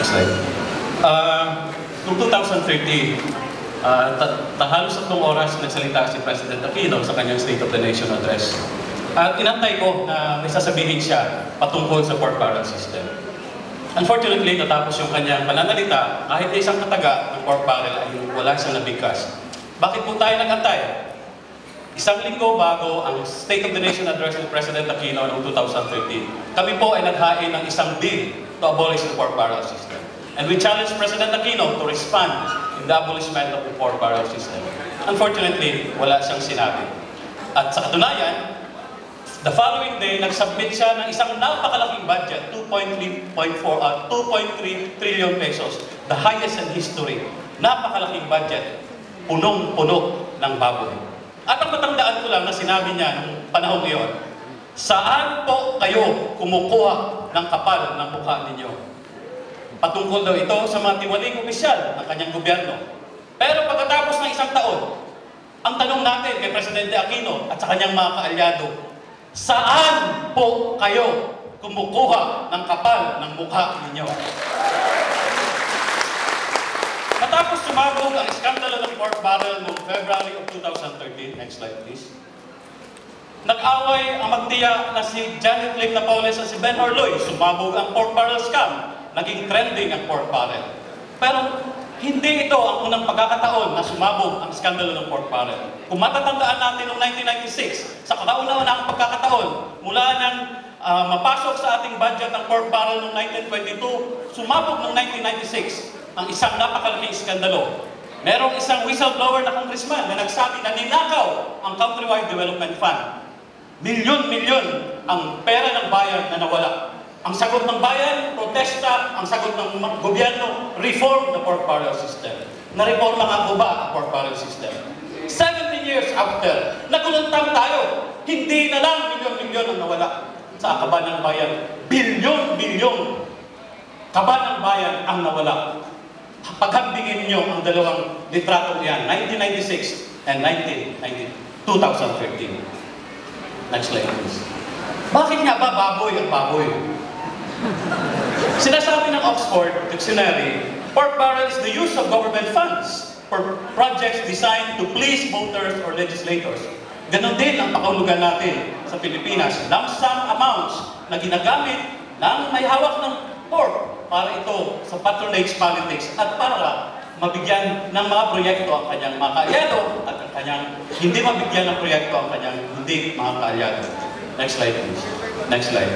Next slide. Noong 2013, halos 3 oras nagsalita si President Aquino sa kanyang State of the Nation address. At inantay ko na may sasabihin siya patungkol sa pork barrel system. Unfortunately, natapos yung kanyang pananalita, kahit na isang kataga ng pork barrel ay wala siyang nabigkas. Bakit po tayo nag-antay? Isang linggo bago ang State of the Nation address ni President Aquino noong 2013, kami po ay naghain ng isang bill to abolish the pork barrel system. And we challenged President Aquino to respond in the abolishment of the pork barrel system. Unfortunately, wala siyang sinabi. At sa katunayan, the following day, nag-submit siya ng isang napakalaking budget, 2.3 trillion pesos, the highest in history. Napakalaking budget, punong-puno ng baboy. At ang matandaan ko lang na sinabi niya noong panahon iyon, saan po kayo kumukuha ng kapal ng mukha ninyo? Patungkol daw ito sa mga tiwaling opisyal ng kanyang gobyerno. Pero pagkatapos ng isang taon, ang tanong natin kay Presidente Aquino at sa kanyang mga kaalyado, saan po kayo kumukuha ng kapal ng mukha ninyo? Matapos sumabog ang iskandalo ng pork barrel noong February of 2013, next slide please, nag-away ang magtiya na si Janet Lim Napoles at si Ben Horloy. Sumabog ang pork barrel scam. Naging trending ang pork barrel. Pero hindi ito ang unang pagkakataon na sumabog ang iskandalo ng pork barrel. Kung matatandaan natin noong 1996, sa kauna-unahang pagkakataon, mula nang mapasok sa ating budget ang pork barrel noong 1922, sumabog noong 1996 ang isang napakalaking iskandalo. Merong isang whistleblower na congressman na nagsabi na ninakaw ang Countrywide Development Fund. Milyon-milyon ang pera ng bayan na nawala. Ang sagot ng bayan, protesta. Ang sagot ng gobyerno, reform the pork barrel system. Na-reforma nga po ba ang pork barrel system? 17 years after, nagulantang tayo. Hindi na lang milyon-milyon ang nawala sa kaban ng bayan. Bilyon-bilyon kaban ng bayan ang nawala. Paghambingin niyo ang dalawang litratong yan, 1996 and 2013. Next slide please. Bakit nga ba baboy ang baboy? Sinasabi ng Oxford Dictionary, pork barrel is the use of government funds for projects designed to please voters or legislators. Ganon din ang pakahulugan natin sa Pilipinas. Lump sum amounts na ginagamit ng may hawak ng pork para ito sa patronage politics at para mabigyan ng mga proyekto ang kanyang mga kaalyado at ang kanyang hindi mabigyan ng proyekto ang kanyang hindi mga kaalyado. Next slide please. Next slide.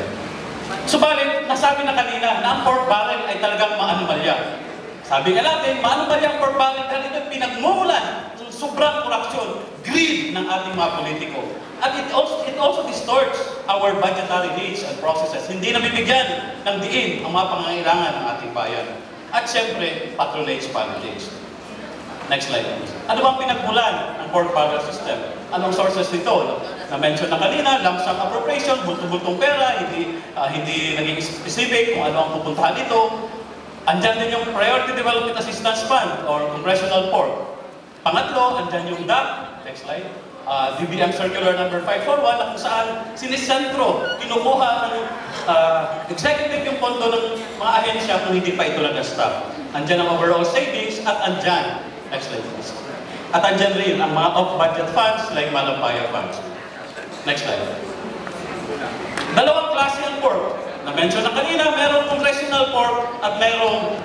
Subalit, nasabi na kanina na ang pork barrel ay talagang maanomalya. Sabi nga natin, maanomalya ang pork barrel dahil ito pinagmumulan ng sobrang korupsyon, greed ng ating mga politiko. At it also distorts our budgetary needs and processes. Hindi nabibigyan ng diin ang mga pangangailangan ng ating bayan. At siyempre, patronage politics. Next slide please. Ano bang pinagmulan ng pork barrel system? Anong sources nito? Na-mention na kanina, lump sum appropriation, bultong-bultong pera, hindi naging specific kung ano ang pupuntahan nito. Andyan din yung Priority Development Assistance Fund or Congressional Pork. Pangatlo, andyan yung DAP. Next slide. DBM Circular number 541 na kung saan sinisentro, kinukuha ng executive yung pondo ng mga ahensya kung hindi pa ito nag-stop. Andyan ang overall savings at andyan, next slide please. At andyan rin ang mga off-budget funds like Malampaya funds. Next slide. Dalawang klase ng pork. Na-mention na kanina, merong congressional pork at merong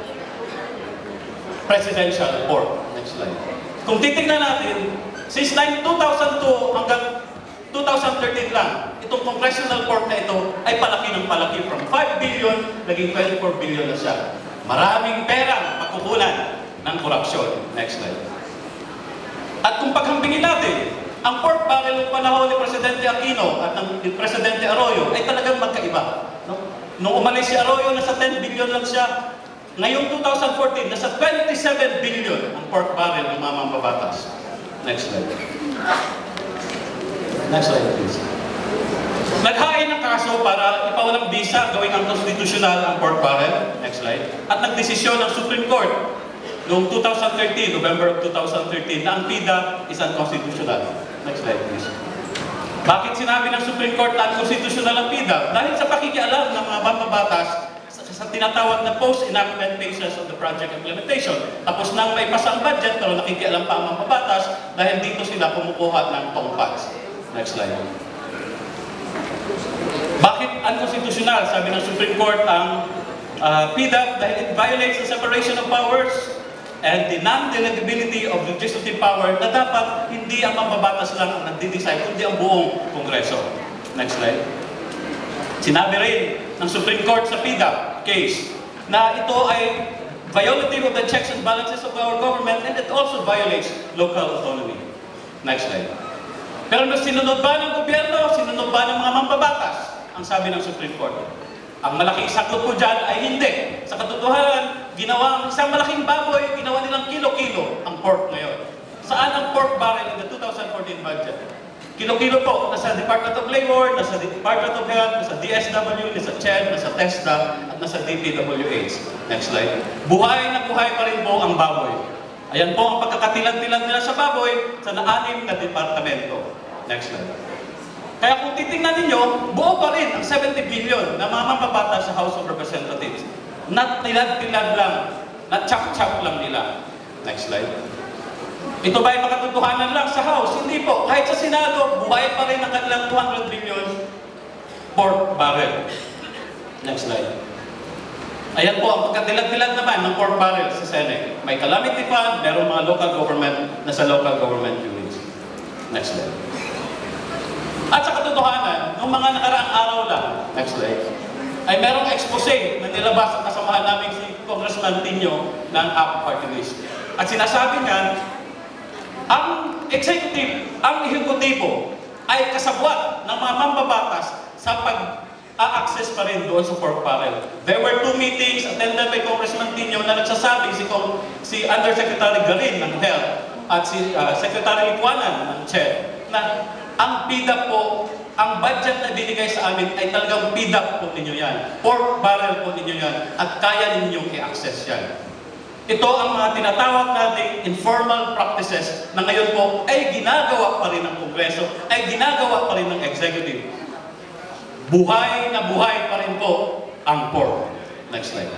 presidential pork. Next slide. Kung titignan natin, since 2002 hanggang 2013 lang, itong congressional pork na ito ay palaki ng palaki. From 5 billion, naging 24 billion na siya. Maraming perang pagkukunan ng korupsyon. Next slide. At kung paghambingin natin, ang pork barrel ng panahon ni Presidente Aquino at ng Presidente Arroyo ay talagang magkaiba. No? Nung umalis si Arroyo, nasa 10 billion lang siya. Ngayong 2014, nasa 27 billion ang pork barrel ng mga mambabatas. Next slide. Next slide, please. Naghain ng kaso para ipawalang bisa gawing unconstitutional ang pork barrel. Next slide. At nagdesisyon ng Supreme Court noong 2013, November of 2013, na ang PIDA is unconstitutional. Next slide, please. Bakit sinabi ng Supreme Court na unconstitutional ang PIDA? Dahil sa pakikialam ng mga mambabatas sa tinatawag na post-enactment phases of the project implementation. Tapos nang may pasang budget, pero nakikialam pa ang mga batas dahil dito sila kumukuha ng tongpads. Next slide. Bakit unconstitutional? Sabi ng Supreme Court ang PDAP dahil it violates the separation of powers and the non-delegability of legislative power na dapat hindi ang mambabatas lang ang nagdi-decide, kundi ang buong Kongreso. Next slide. Sinabi rin ng Supreme Court sa PDAP case na ito ay violative of the checks and balances of our government and it also violates local autonomy. Next slide. Pero sinunod ba ng gobyerno? Sinunod ba ng mga mambabatas? Ang sabi ng Supreme Court. Ang malaking sagot ko dyan ay hindi. Sa katotohanan, ginawa isang malaking baboy, ginawa nilang kilo-kilo ang pork ngayon. Saan ang pork barrel in the 2014 budget? Kilo-kilo po, nasa Department of Labor, nasa Department of Health, nasa DSW, nasa CHED, nasa TESDA, at nasa DPWH. Next slide. Buhay na buhay pa rin po ang baboy. Ayan po ang pagkakatilag-tilag nila sa baboy sa na-6 na departamento. Next slide. Kaya kung titingnan ninyo, buo pa rin ang 70 billion na mga mambabata sa House of Representatives. Not tilad-tilad lang, not chop-chop lang nila. Next slide. Ito ba ay makatotohanan lang sa House? Hindi po. Kahit sa Senado, buhay pa rin ang kanilang 200 billion pork barrel. Next slide. Ayan po ang pagkatilag-tilag naman ng pork barrel sa Senate. May calamity fund, meron mga local government na sa local government units. Next slide. At sa katotohanan, noong mga nakaraang araw lang, next slide, ay merong expose na nilabas ang kasamahan namin si Congressman Tinio ng ACT Party List. At sinasabi niya, ang executive, ang ehekutibo ay kasabwat ng mga mambabatas sa pag-a-access pa rin doon sa pork barrel. There were 2 meetings attended by Congressman Tinio na nagsasabi si Undersecretary Garin ng Health at si Secretary Lipuanan ng CHED na ang PDAP po, ang budget na binigay sa amin ay talagang PDAP po ninyo yan. Pork barrel po ninyo yan. At kaya ninyong i-access yan. Ito ang mga tinatawag nating informal practices na ngayon po ay ginagawa pa rin ng Kongreso, ay ginagawa pa rin ng Executive. Buhay na buhay pa rin po ang pork. Next slide.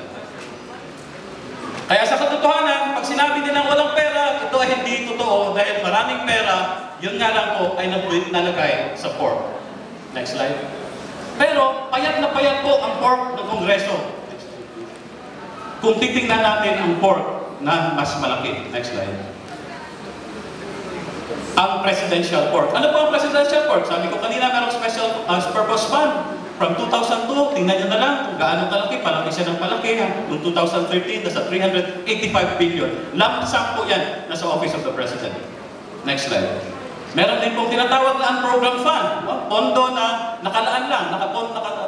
Kaya sa katotohanan, pag sinabi nilang walang pera, ito ay hindi totoo dahil maraming pera, yun nga lang po ay nalagay sa pork. Next slide. Pero payat na payat po ang pork ng Kongreso. Kung titingnan natin ang pork na mas malaki. Next slide. Ang presidential pork. Ano po ang presidential pork? Sabi ko kanina merong special purpose fund. From 2002, tingnan nyo na lang kung gaano kalaki, palaki siya ng palaki. Noong 2013, nasa 385 billion. Lump sum po yan, nasa Office of the President. Next slide. Meron din pong tinatawag na program fund. Pondo na nakalaan lang,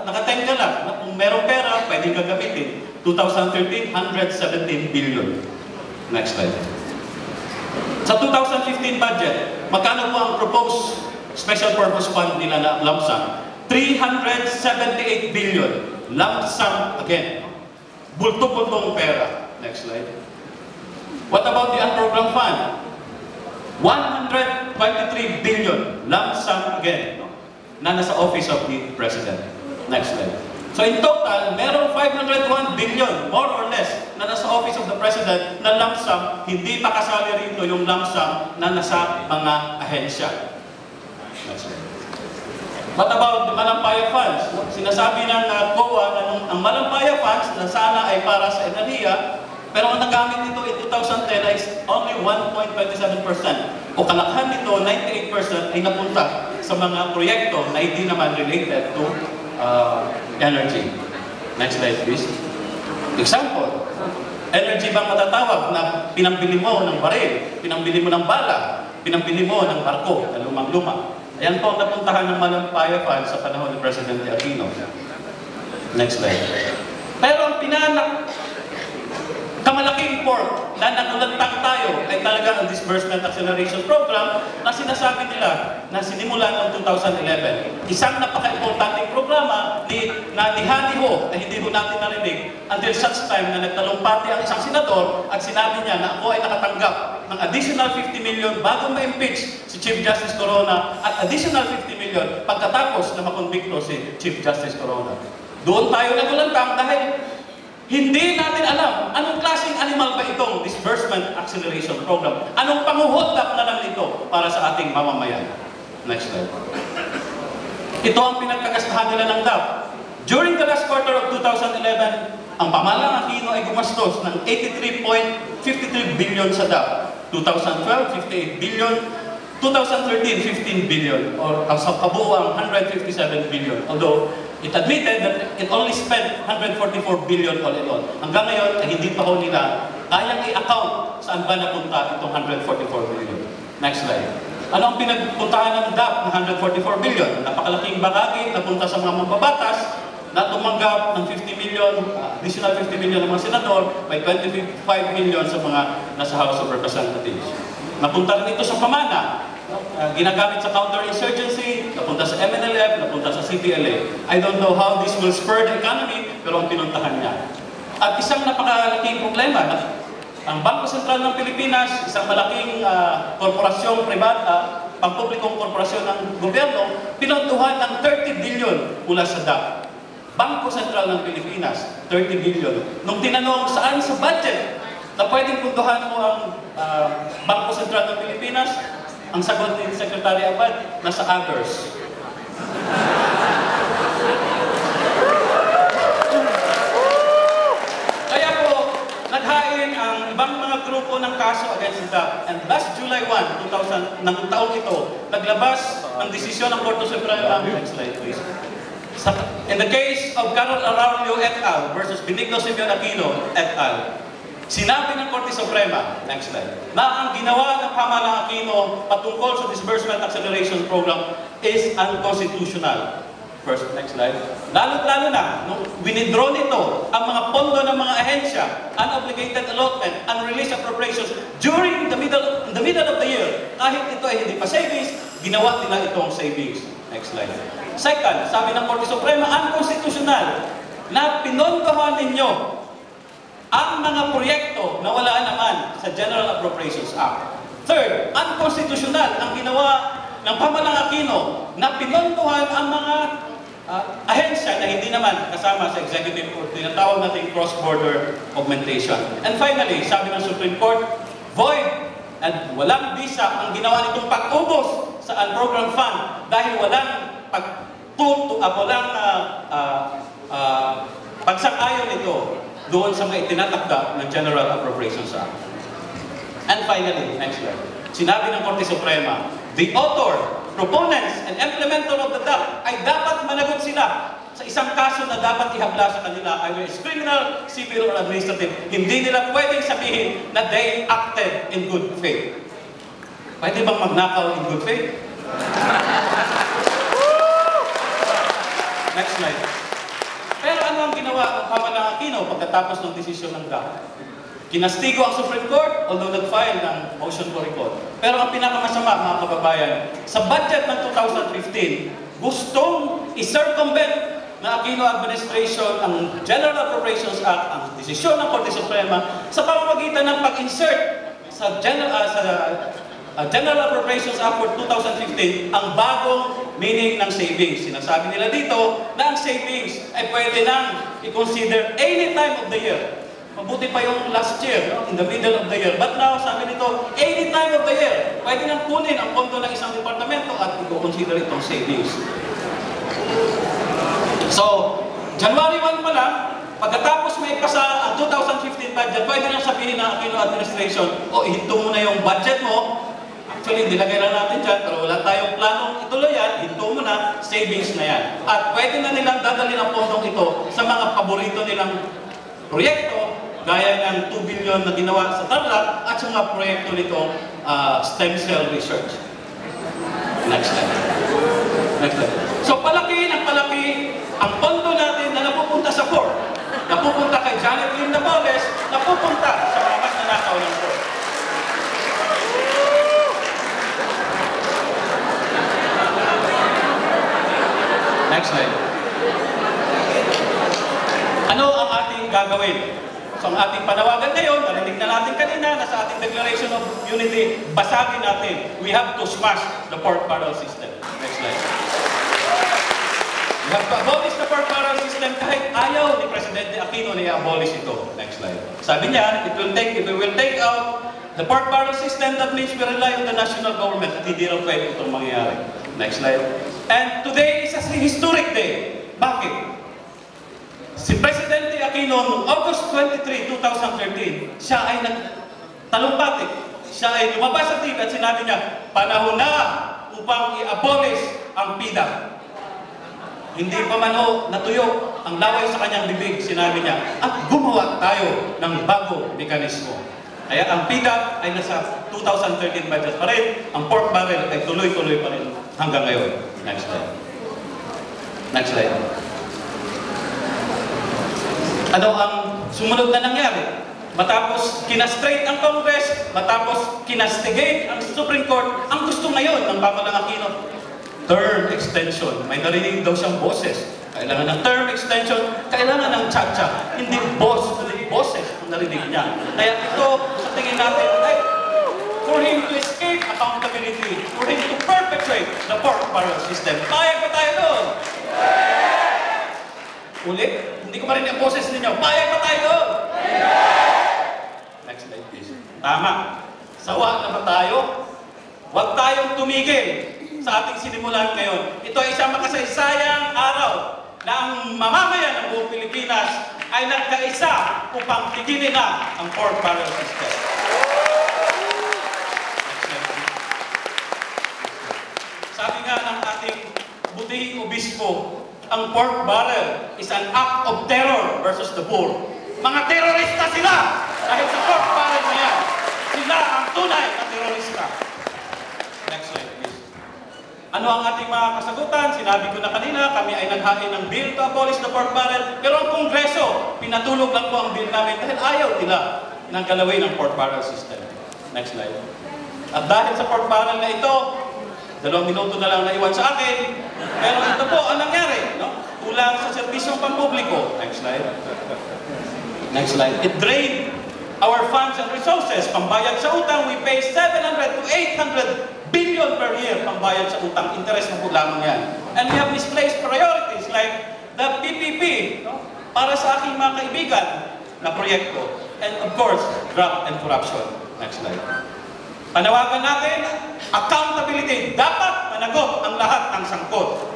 nakatenga lang. Kung merong pera, pwedeng gagamitin. 2013, 117 billion. Next slide. Sa 2015 budget, magkano po ang proposed special purpose fund nila na lump sum? 378 billion. Lump sum again. Bulto-bultong pera. Next slide. What about the unprogrammed fund? 123 billion. Lump sum again. Na nasa Office of the President. Next slide. So in total, merong 501 billion, more or less, na nasa Office of the President na lump sum, hindi pa kasali rito yung lump sum na nasa mga ahensya. Next slide. What about the Malampaya funds? Sinasabi ng COA na ang Malampaya funds na sana ay para sa enerhiya, pero ang nagamit nito in 2010 ay only 1.27%. O kalakhan nito, 98% ay napunta sa mga proyekto na hindi naman related to energy. Next slide please. Example, energy bang matatawag na pinambili mo ng baril, pinambili mo ng bala, pinambili mo ng barko na lumang-luma. Ayan po ang napuntahan ng Malampaya Fund sa panahon ni Presidente Aquino. Next slide. Pero ang kamalaking pork na nagulantang tayo ay talaga ang Disbursement Acceleration Program na sinasabi nila na sinimulan noong 2011. Isang napaka-importanting programa na nihaniho na hindi ho natin narinig until such time na nagtalumpati ang isang senador at sinabi niya na ako ay nakatanggap ng additional 50 million bago ma-impeach si Chief Justice Corona at additional 50 million pagkatapos na makonbikto si Chief Justice Corona. Doon tayo nagulantang dahil Hindi natin alam anong klaseng animal ba itong disbursement acceleration program. Anong panguhulap na lang ito para sa ating mamamayan. Next slide. Ito ang pinagkagastahan nila ng DAP. During the last quarter of 2011, ang pamahalang Aquino ay gumastos ng 83.53 billion sa DAP. 2012, 58 billion. 2013, 15 billion. Or ang sa kabuuang 157 billion. Although, it admitted that it only spent 144 billion all in all. Hanggang ngayon, ay hindi pa ho nila kayang i-account saan ba napunta itong 144 billion. Next slide. Ano ang pinagpuntahan ng DAP ng 144 billion? Napakalaking bagay napunta sa mga mambabatas na tumanggap ng 50 million, additional 50 million ng mga senador, may 25 million sa mga nasa House of Representatives. Napunta rin ito sa pamana, ginagamit sa counterinsurgency, napunta sa MNLF, napunta sa CPLA. I don't know how this will spur the economy, pero ang pinuntahan niya. At isang napakalaking problema, ang Bangko Sentral ng Pilipinas, isang malaking korporasyong pribata, pampublikong korporasyon ng gobyerno, pinuntuhan ng 30 billion mula sa DAP. Bangko Sentral ng Pilipinas, 30 billion. Nung tinanong saan sa budget na pwedeng puntuhan mo ang Bangko Sentral ng Pilipinas, ang sagot ni Secretary Abad, nasa others. Kaya po, naghain ang ibang mga grupo ng kaso against the DAP. And last July 1, 2000, ng taong ito, naglabas ng desisyon ng Korte Suprema. Next slide, please. In the case of Carol Arroyo et al. Versus Benigno Simeon Aquino et al. Sinabi ng Korte Suprema, next slide, na ang ginawa ng pamahalang Aquino patungkol sa Disbursement Acceleration Program is unconstitutional. First, next slide. Lalo-lalo na, nung winidraw nito ang mga pondo ng mga ahensya, unobligated allotment, unreleased appropriations during the middle of the year, kahit ito ay hindi pa savings, ginawa nila itong savings. Next slide. Second, sabi ng Korte Suprema, unconstitutional na pinondohan ninyo ang mga proyekto na wala naman sa General Appropriations Act. Third, unconstitutional ang ginawa ng pamahalang Aquino na pinondohan ang mga ahensya na hindi naman kasama sa executive court, tinatawag natin cross-border augmentation. And finally, sabi ng Supreme Court, void at walang visa ang ginawa nitong pag-ubos sa unprogrammed fund dahil walang pagsang-ayon nito doon sa mga itinatakda ng General Appropriations Act. And finally, next slide. Sinabi ng Korte Suprema, the author, proponents, and implementer of the DAP ay dapat managot sila sa isang kaso na dapat ihabla sa kanila, either it's criminal, civil, or administrative. Hindi nila pwedeng sabihin na they acted in good faith. Pwede bang magnakaw in good faith? Next slide. Pero ano ang ginawa ng pamahalang Aquino pagkatapos ng desisyon ng DAP? Kinastigo ang Supreme Court, although nag-file ng motion for recall. Pero ang pinakamasama, mga kababayan, sa budget ng 2015, gustong i-circumvent na Aquino administration ang General Appropriations Act, ang desisyon ng Korte Suprema, sa pamamagitan ng pag-insert sa General Appropriations Act for 2015 ang bagong meaning ng savings. Sinasabi nila dito na ang savings ay pwede nang i-consider any time of the year. Mabuti pa yung last year, in the middle of the year. But now, sabi nito, any time of the year, pwede nang kunin ang pondo ng isang departamento at i-consider itong savings. So, January 1 pa lang, pagkatapos may pasa ang 2015 budget, pwede nang sabihin ng Aquino administration, ihinto mo na yung budget mo. Actually, nilagay lang natin dyan, pero wala tayong planong ituloy yan, hinto mo na, savings na yan. At pwede na nilang dadalhin ang pondong ito sa mga paborito nilang proyekto, gaya ng 2 billion na ginawa sa Tarlac, at sa mga proyekto nitong stem cell research. Next slide. Next slide. So, palaki ng palaki ang pondo natin na napupunta sa court, napupunta kay Janet Lim Napoles, napupunta sa mga mas nanakaw ng court. Next slide. Ano ang ating gagawin? So ang ating panawagan ngayon, narinig na natin kanina na sa ating Declaration of Unity, basagin natin. We have to smash the pork barrel system. Next slide. We have to abolish the pork barrel system. system kahit ayaw ni Presidente Aquino na i-abolish ito. Next slide. Sabi niya, if we will take out the pork barrel system, that means we rely on the national government at hindi raw pwede itong mangyayari. Next slide. And today is a historic day. Bakit? Si Presidente Aquino noong August 23, 2013, siya ay nagtalumpati. Siya ay lumabas sa TV at sinabi niya, panahon na upang i-abolish ang PIDA. Hindi pa man natuyo ang laway sa kanyang bibig, sinabi niya, at gumawa tayo ng bagong mekanismo. Kaya ang PIDA ay nasa 2013 budget pa rin, ang pork barrel ay tuloy-tuloy pa rin hanggang ngayon. Next slide. Next slide. Ano ang sumunod na nangyari? Matapos kinastraight ang Congress, matapos kinastigate ang Supreme Court, ang gusto ngayon ng Pamalang Aquino, term extension. May narinig daw siyang boses. Kailangan ng term extension, kailangan ng tsa-tsa. Hindi boss, kundi boses ang narinig niya. Kaya ito, sa tingin natin, ay for him to escape accountability, for him to perpetrate the pork barrel system. Payag ba tayo doon? Ulit, hindi ko marinig ang boses ninyo. Payag ba tayo doon? Next slide, please. Tama. Sawa na ba tayo? Huwag tayong tumigil sa ating sinimulan ngayon. Ito ay isang makasaysayang araw na ang mamamayan ng buong Pilipinas ay nagkaisa upang tigilin na ang pork barrel system. Sabi nga ng ating butihing obispo, ang pork barrel is an act of terror versus the poor. Mga terorista sila dahil sa pork barrel na yan. Sila ang tunay na terorista. Next slide, please. Ano ang ating mga kasagutan? Sinabi ko na kanina, kami ay naghain ng bill to abolish the pork barrel. Pero ang Kongreso, pinatulog lang po ang bill namin dahil ayaw nila ng galawin ng pork barrel system. Next slide. At dahil sa pork barrel na ito, 2 minuto na lang naiwan sa akin. Pero ito po ang nangyari, no? Kulang sa serbisyong pampubliko. Next slide. Next slide. It drained our funds and resources. Pambayad sa utang, we pay 700 to 800 billion per year pambayad sa utang. Interest na po lamang yan. And we have misplaced priorities like the PPP, no? Para sa aking mga kaibigan na proyekto. And of course, graft and corruption. Next slide. Panawagan natin, accountability. Dapat managot ang lahat ng sangkot.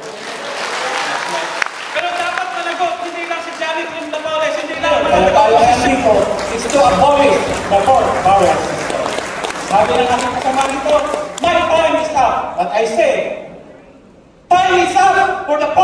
Pero dapat managot, hindi lang si Janet Lim Napoles, hindi lang managot si Siko, is to abolish the pork barrel system. Sabi ng aking kasama nito, my time is up. But I say, time is up for the pork